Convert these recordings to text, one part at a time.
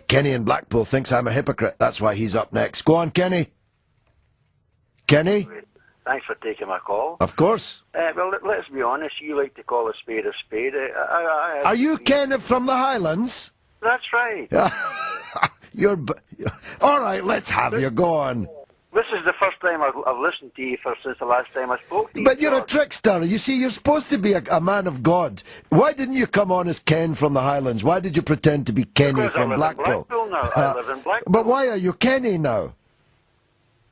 Kenny in Blackpool thinks I'm a hypocrite. That's why he's up next. Go on, Kenny. Kenny? Thanks for taking my call. Of course. Well, let's be honest. You like to call a spade a spade. Are you Ken from the Highlands? That's right. All right, let's have you. Go on. This is the first time I've listened to you since the last time I spoke to you. But you're a George. trickster. You see, you're supposed to be a man of God. Why didn't you come on as Ken from the Highlands? Why did you pretend to be Kenny Because from I live Blackpool? in Blackpool now. I live in Blackpool. But why are you Kenny now?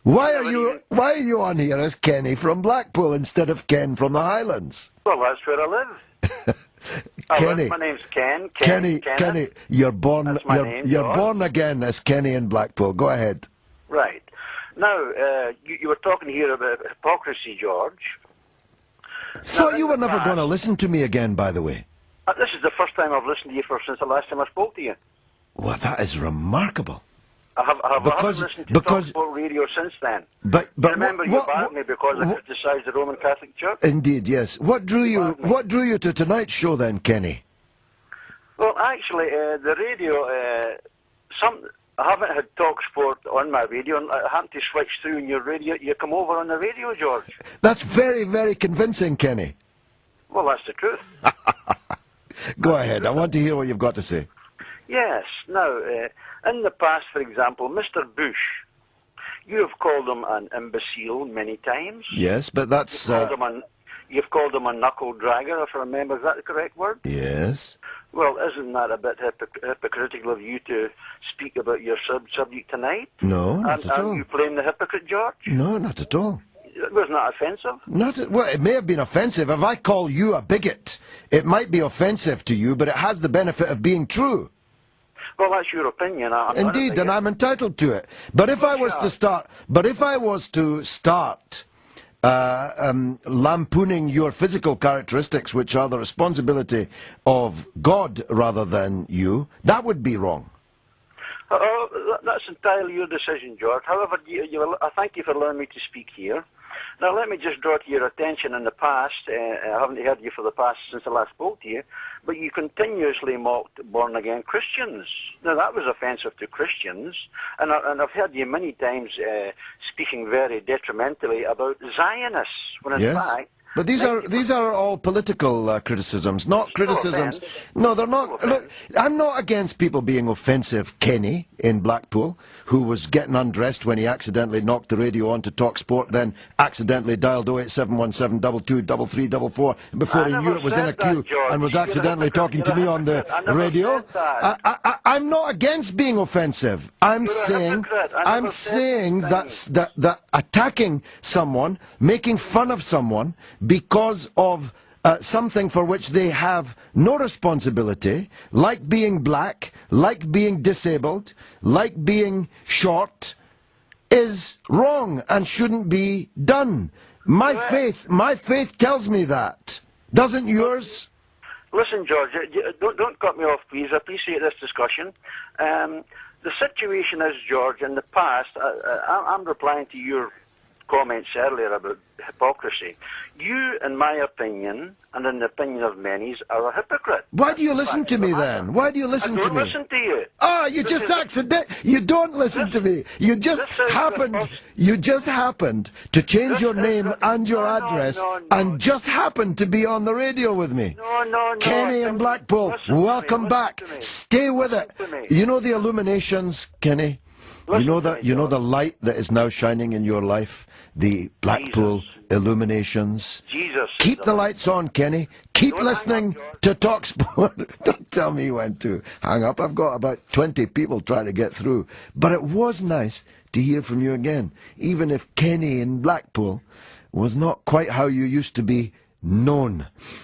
Why are you on here as Kenny from Blackpool instead of Ken from the Highlands? Well, that's where I live. Kenny, my name's Ken. Kenny, you're born. That's my name, you're George. born again as Kenny in Blackpool. Go ahead. Right. Now, you were talking here about hypocrisy, George. Thought you were never going to listen to me again. By the way. This is the first time I've listened to you since the last time I spoke to you. Well, that is remarkable. I haven't listened to Talksport Radio since then. But remember, you banned me because I criticised the Roman Catholic Church. Indeed, yes. What drew you to tonight's show then, Kenny? Well, actually, the radio. I haven't had Talksport on my radio, and I happened to switch through on your radio. You come over on the radio, George. That's very, very convincing, Kenny. Well, that's the truth. Go ahead. I want to hear what you've got to say. Yes. Now, in the past, for example, Mr. Bush, you have called him an imbecile many times. Yes, but that's... You've called him a knuckle dragger, if I remember. Is that the correct word? Yes. Well, isn't that a bit hypocritical of you to speak about your subject tonight? No, not at all. Are you playing the hypocrite, George? No, not at all. It was not offensive. Well, it may have been offensive. If I call you a bigot, it might be offensive to you, but it has the benefit of being true. Well, that's your opinion. Indeed, and I'm entitled to it. But if I was to start lampooning your physical characteristics, which are the responsibility of God rather than you, that would be wrong. That's entirely your decision, George. However, I thank you for allowing me to speak here. Now, let me just draw to your attention in the past, I haven't heard you for the past since I last spoke to you, but you continuously mocked born-again Christians. Now, that was offensive to Christians, and I've heard you many times speaking very detrimentally about Zionists, when in fact... But these are all political criticisms, not criticisms. No, they're not. Look, I'm not against people being offensive. Kenny in Blackpool, who was getting undressed when he accidentally knocked the radio on to Talksport, then accidentally dialed 08717223344, and before he knew it was in a queue and was accidentally talking to me on the radio. I'm not against being offensive. I'm saying that attacking someone, making fun of someone because of something for which they have no responsibility, like being black, like being disabled, like being short, is wrong and shouldn't be done. My faith tells me that. Doesn't yours? Listen, George, don't cut me off, please. I appreciate this discussion. The situation is, George, in the past, I'm replying to your comments earlier about hypocrisy. You, in my opinion, and in the opinion of many, are a hypocrite. Why do you listen to me then? Why do you listen to me? I don't listen to you. You just you don't listen to me. You just happened to change your name and your address and just happened to be on the radio with me. No. Kenny in Blackpool, welcome back. Stay with it. You know the illuminations, Kenny? You know the light that is now shining in your life? The Blackpool illuminations. Jesus. Keep the lights on, Kenny. Keep listening to Talksport. Don't tell me when to hang up. I've got about 20 people trying to get through. But it was nice to hear from you again, even if Kenny in Blackpool was not quite how you used to be known.